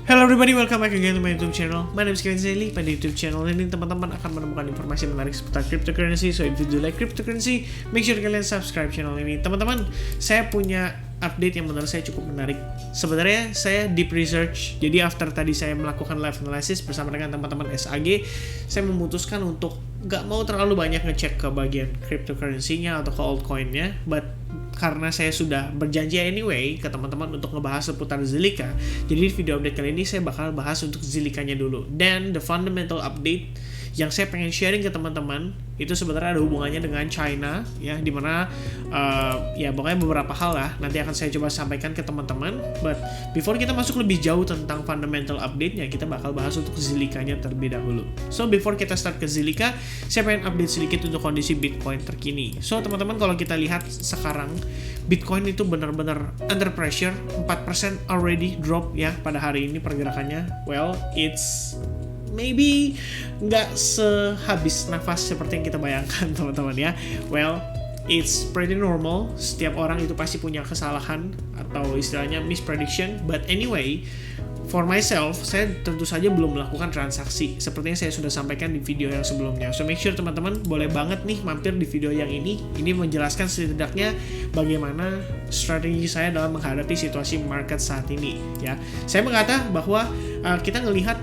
Hello everybody, welcome back again to my YouTube channel. My name is Kevin Zeli. Pada YouTube channel ini teman-teman akan menemukan informasi menarik seputar cryptocurrency. So if you do like cryptocurrency, make sure kalian subscribe channel ini. Teman-teman, saya punya update yang menurut saya cukup menarik. Sebenarnya saya deep research. Jadi after tadi saya melakukan live analysis bersama dengan teman-teman SAG, saya memutuskan untuk gak mau terlalu banyak ngecek ke bagian cryptocurrency-nya atau ke altcoin-nya, but karena saya sudah berjanji anyway ke teman-teman untuk ngebahas seputar Zilliqa. Jadi di video update kali ini saya bakal bahas untuk Zilliqa-nya dulu. Dan the fundamental update yang saya pengen sharing ke teman-teman itu sebenarnya ada hubungannya dengan China, ya, dimana ya pokoknya beberapa hal lah nanti akan saya coba sampaikan ke teman-teman. But before kita masuk lebih jauh tentang fundamental update-nya, kita bakal bahas untuk Zilliqa-nya terlebih dahulu. So before kita start ke Zilliqa, saya pengen update sedikit untuk kondisi Bitcoin terkini. So teman-teman, kalau kita lihat sekarang Bitcoin itu benar-benar under pressure, 4% already drop ya pada hari ini pergerakannya. Well, it's maybe nggak sehabis nafas seperti yang kita bayangkan teman-teman ya. Well, it's pretty normal. Setiap orang itu pasti punya kesalahan atau istilahnya misprediction. But anyway, for myself, saya tentu saja belum melakukan transaksi seperti yang saya sudah sampaikan di video yang sebelumnya. So make sure teman-teman boleh banget nih mampir di video yang ini. Ini menjelaskan setidaknya bagaimana strategi saya dalam menghadapi situasi market saat ini. Ya, saya mengatakan bahwa kita ngelihat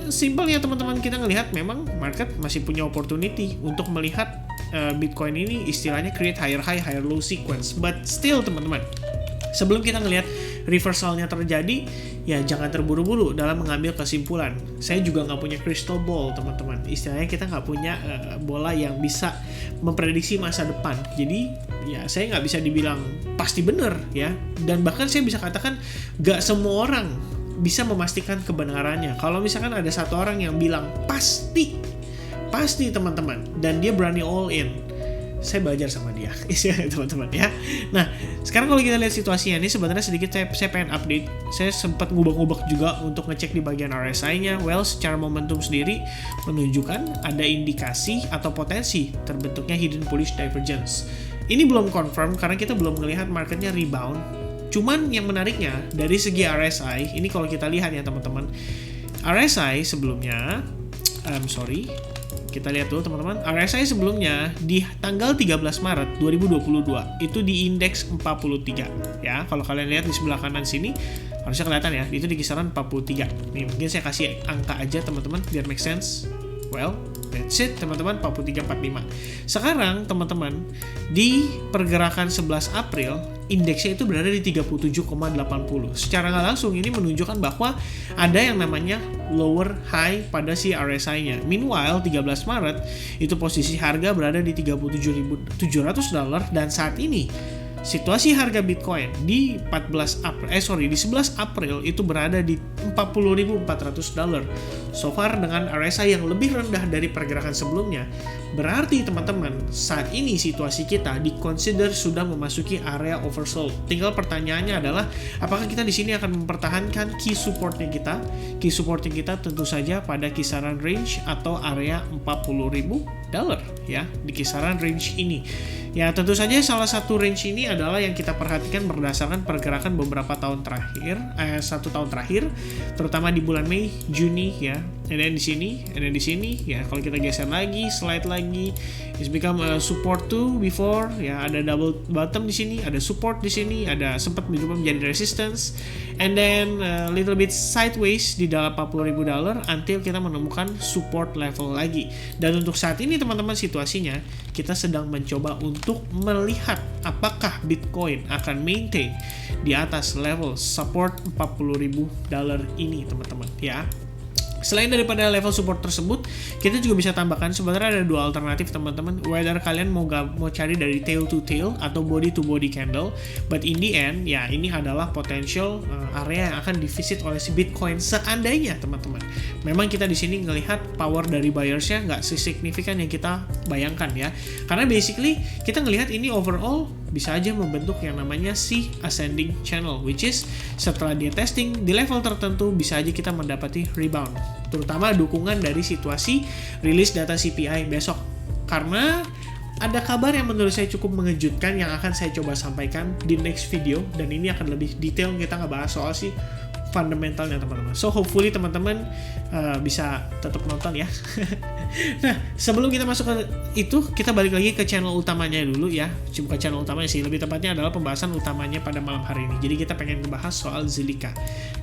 simple ya teman-teman, kita ngelihat memang market masih punya opportunity untuk melihat Bitcoin ini istilahnya create higher high, higher low sequence. But still teman-teman, sebelum kita ngelihat reversalnya terjadi, ya jangan terburu-buru dalam mengambil kesimpulan. Saya juga nggak punya crystal ball teman-teman. Istilahnya kita nggak punya bola yang bisa memprediksi masa depan. Jadi ya saya nggak bisa dibilang pasti benar ya. Dan bahkan saya bisa katakan nggak semua orang bisa memastikan kebenarannya. Kalau misalkan ada satu orang yang bilang pasti teman-teman, dan dia berani all in, saya belajar sama dia teman-teman ya. Nah sekarang kalau kita lihat situasinya ini, sebenarnya sedikit saya pengen update. Saya sempat ngubah-ngubah juga untuk ngecek di bagian RSI-nya. Well, secara momentum sendiri menunjukkan ada indikasi atau potensi terbentuknya hidden bullish divergence. Ini belum confirm karena kita belum melihat marketnya rebound. Cuman yang menariknya dari segi RSI ini, kalau kita lihat ya teman-teman, RSI sebelumnya kita lihat dulu teman-teman. RSI sebelumnya di tanggal 13 Maret 2022 itu di indeks 43 ya. Kalau kalian lihat di sebelah kanan sini harusnya kelihatan ya, itu di kisaran 43. Nih mungkin saya kasih angka aja teman-teman biar make sense. Well, that's it teman-teman, 43.45. Sekarang teman-teman, di pergerakan 11 April indeksnya itu berada di 37,80. Secara nggak langsung ini menunjukkan bahwa ada yang namanya lower high pada si RSI-nya. Meanwhile, 13 Maret itu posisi harga berada di $37.700, dan saat ini situasi harga Bitcoin di 11 April itu berada di $40.400. So far dengan RSI yang lebih rendah dari pergerakan sebelumnya, berarti teman-teman saat ini situasi kita di-consider sudah memasuki area oversold. Tinggal pertanyaannya adalah apakah kita di sini akan mempertahankan key supportnya kita? Key supportnya kita tentu saja pada kisaran range atau area $40.000 ya, di kisaran range ini. Ya tentu saja salah satu range ini adalah yang kita perhatikan berdasarkan pergerakan beberapa tahun terakhir, 1 tahun terakhir, terutama di bulan Mei, Juni ya. Dan di sini ya, kalau kita geser lagi, slide lagi, it's become a support too before ya, ada double bottom di sini, ada support di sini, ada sempat berubah menjadi resistance, and then little bit sideways di dalam $40.000 until kita menemukan support level lagi. Dan untuk saat ini teman-teman situasinya kita sedang mencoba untuk melihat apakah Bitcoin akan maintain di atas level support $40.000 ini teman-teman ya. Selain daripada level support tersebut, kita juga bisa tambahkan sebenarnya ada dua alternatif teman-teman. Whether kalian mau cari dari tail to tail atau body to body candle, but in the end ya ini adalah potential area yang akan divisit oleh si Bitcoin seandainya teman-teman. Memang kita di sini ngelihat power dari buyersnya nggak sesignifikan yang kita bayangkan ya. Karena basically kita ngelihat ini overall bisa aja membentuk yang namanya si ascending channel, which is setelah dia testing di level tertentu bisa aja kita mendapati rebound, terutama dukungan dari situasi rilis data CPI besok. Karena ada kabar yang menurut saya cukup mengejutkan yang akan saya coba sampaikan di next video, dan ini akan lebih detail kita ngebahas soal si fundamentalnya teman-teman. So hopefully teman-teman bisa tetap nonton ya. Nah, sebelum kita masuk ke itu, kita balik lagi ke channel utamanya dulu ya. Bukan channel utamanya sih, lebih tepatnya adalah pembahasan utamanya pada malam hari ini. Jadi kita pengen ngebahas soal Zilliqa.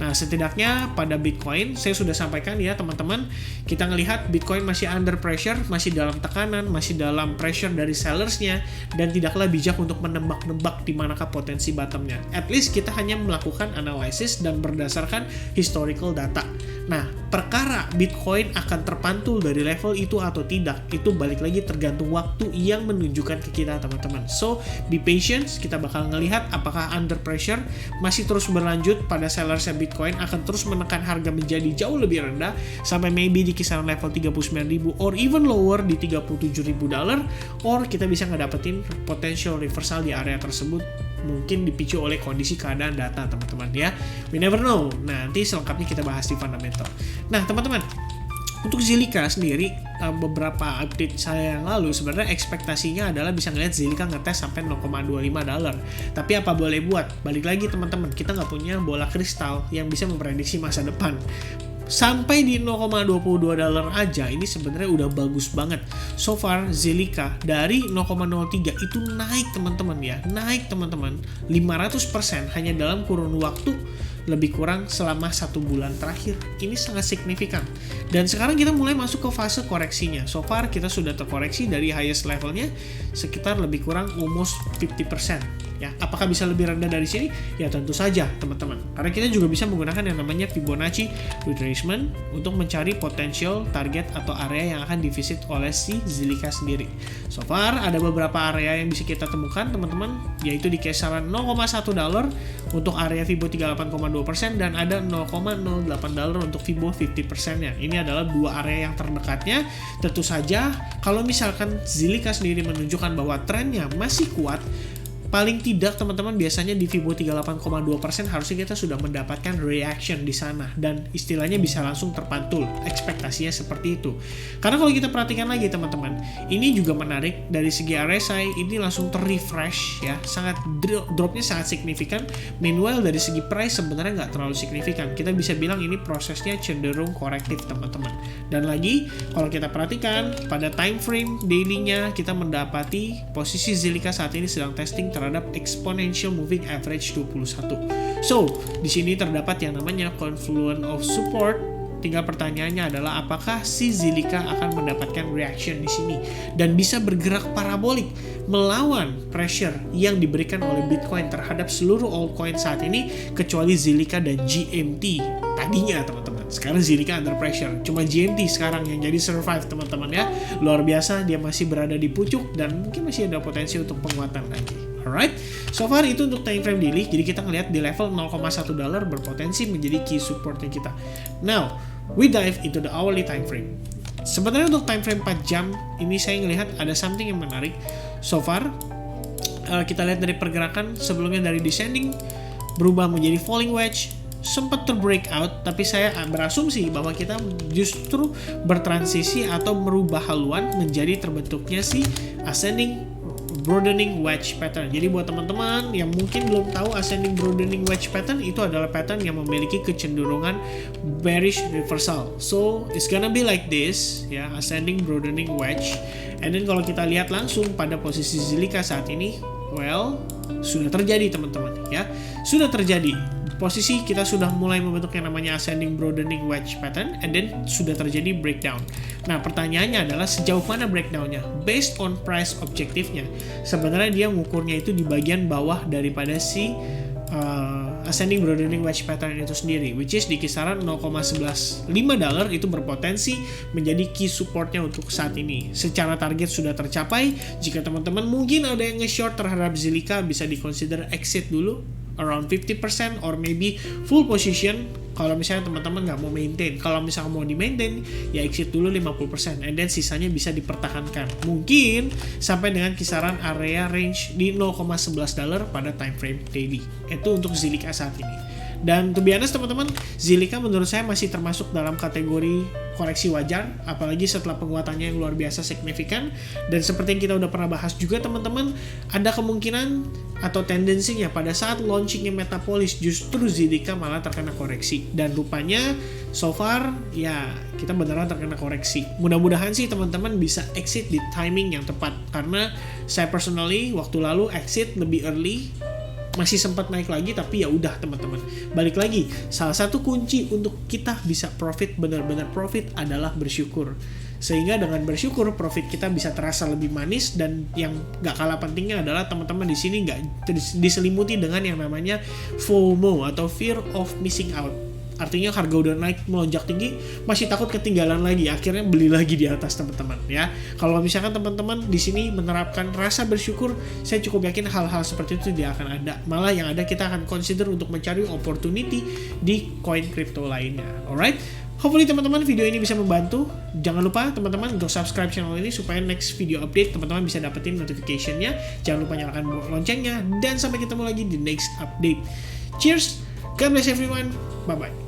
Nah, setidaknya pada Bitcoin saya sudah sampaikan ya teman-teman, kita ngelihat Bitcoin masih under pressure, masih dalam tekanan, masih dalam pressure dari sellersnya, dan tidaklah bijak untuk menebak-nebak di manakah potensi bottomnya. At least kita hanya melakukan analisis dan berdasarkan historical data. Nah, perkara Bitcoin akan terpantul dari level itu atau tidak, itu balik lagi tergantung waktu yang menunjukkan ke kita teman-teman. So, be patient, kita bakal ngelihat apakah under pressure masih terus berlanjut pada sellersnya Bitcoin akan terus menekan harga menjadi jauh lebih rendah sampai maybe di kisaran level 39.000 or even lower di $37.000, or kita bisa ngedapetin potential reversal di area tersebut, mungkin dipicu oleh kondisi keadaan data teman-teman ya. We never know. Nah, nanti selengkapnya kita bahas di fundamental. Nah teman-teman, untuk Zilliqa sendiri, beberapa update saya yang lalu sebenarnya ekspektasinya adalah bisa ngeliat Zilliqa ngetes sampai $0.25. Tapi apa boleh buat? Balik lagi teman-teman, kita nggak punya bola kristal yang bisa memprediksi masa depan. Sampai di $0.22 aja ini sebenarnya udah bagus banget. So far Zilliqa dari 0.03 itu naik teman-teman ya, naik teman-teman 500% hanya dalam kurun waktu lebih kurang selama 1 bulan terakhir. Ini sangat signifikan. Dan sekarang kita mulai masuk ke fase koreksinya. So far kita sudah terkoreksi dari highest levelnya sekitar lebih kurang almost 50%. Ya, apakah bisa lebih rendah dari sini? Ya tentu saja teman-teman. Karena kita juga bisa menggunakan yang namanya Fibonacci retracement untuk mencari potential target atau area yang akan divisit oleh si Zilliqa sendiri. So far ada beberapa area yang bisa kita temukan teman-teman, yaitu di kisaran $0.1 untuk area Fibo 38,2% dan ada $0.08 untuk Fibo 50%-nya. Ini adalah dua area yang terdekatnya. Tentu saja kalau misalkan Zilliqa sendiri menunjukkan bahwa trennya masih kuat, paling tidak teman-teman biasanya di Fibo 38,2% harusnya kita sudah mendapatkan reaction di sana dan istilahnya bisa langsung terpantul. Ekspektasinya seperti itu. Karena kalau kita perhatikan lagi teman-teman, ini juga menarik dari segi RSI, ini langsung ter-refresh ya, sangat dropnya sangat signifikan. Meanwhile dari segi price sebenarnya nggak terlalu signifikan. Kita bisa bilang ini prosesnya cenderung korektif teman-teman. Dan lagi kalau kita perhatikan pada time frame daily-nya kita mendapati posisi Zilliqa saat ini sedang testing terhadap exponential moving average 21. So, di sini terdapat yang namanya confluence of support. Tinggal pertanyaannya adalah apakah si Zilliqa akan mendapatkan reaction di sini dan bisa bergerak parabolik melawan pressure yang diberikan oleh Bitcoin terhadap seluruh altcoin saat ini kecuali Zilliqa dan GMT tadinya teman-teman. Sekarang Zilliqa under pressure, cuma GMT sekarang yang jadi survive teman-teman ya. Luar biasa, dia masih berada di pucuk dan mungkin masih ada potensi untuk penguatan lagi. Alright, so far itu untuk time frame daily. Jadi kita ngelihat di level $0.1 berpotensi menjadi key supportnya kita. Now, we dive into the hourly time frame. Sebenarnya untuk time frame 4 jam ini saya ngelihat ada something yang menarik. So far kita lihat dari pergerakan sebelumnya dari descending berubah menjadi falling wedge, sempat terbreakout, tapi saya berasumsi bahwa kita justru bertransisi atau merubah haluan menjadi terbentuknya si ascending broadening wedge pattern. Jadi buat teman-teman yang mungkin belum tahu, ascending broadening wedge pattern itu adalah pattern yang memiliki kecenderungan bearish reversal. So it's gonna be like this ya, ascending broadening wedge. And then kalau kita lihat langsung pada posisi Zilliqa saat ini, well, sudah terjadi teman-teman ya, sudah terjadi. Posisi kita sudah mulai membentuk yang namanya ascending broadening wedge pattern, and then sudah terjadi breakdown. Nah pertanyaannya adalah sejauh mana breakdownnya? Based on price objektifnya, sebenarnya dia ngukurnya itu di bagian bawah daripada si ascending broadening wedge pattern itu sendiri, which is di kisaran $0.115 itu berpotensi menjadi key supportnya untuk saat ini. Secara target sudah tercapai. Jika teman-teman mungkin ada yang nge-short terhadap Zilliqa, bisa di-consider exit dulu around 50% or maybe full position kalau misalnya teman-teman nggak mau maintain. Kalau misalnya mau di-maintain, ya exit dulu 50% and then sisanya bisa dipertahankan mungkin sampai dengan kisaran area range di $0.11 pada time frame daily. Itu untuk Zilliqa saat ini. Dan to be honest teman-teman, Zilliqa menurut saya masih termasuk dalam kategori koreksi wajar, apalagi setelah penguatannya yang luar biasa signifikan. Dan seperti yang kita udah pernah bahas juga teman-teman, ada kemungkinan atau tendensinya pada saat launchingnya Metapolis justru Zilliqa malah terkena koreksi. Dan rupanya so far ya kita beneran terkena koreksi. Mudah-mudahan sih teman-teman bisa exit di timing yang tepat, karena saya personally waktu lalu exit lebih early, masih sempat naik lagi, tapi ya udah teman-teman. Balik lagi, salah satu kunci untuk kita bisa profit, benar-benar profit adalah bersyukur. Sehingga dengan bersyukur profit kita bisa terasa lebih manis, dan yang gak kalah pentingnya adalah teman-teman di sini gak diselimuti dengan yang namanya FOMO atau fear of missing out. Artinya harga udah naik melonjak tinggi, masih takut ketinggalan lagi, akhirnya beli lagi di atas teman-teman ya. Kalau misalkan teman-teman di sini menerapkan rasa bersyukur, saya cukup yakin hal-hal seperti itu tidak akan ada. Malah yang ada kita akan consider untuk mencari opportunity di koin crypto lainnya. Alright? Hopefully teman-teman video ini bisa membantu. Jangan lupa teman-teman untuk subscribe channel ini supaya next video update teman-teman bisa dapetin notification-nya. Jangan lupa nyalakan loncengnya, dan sampai ketemu lagi di next update. Cheers, God bless everyone, bye bye.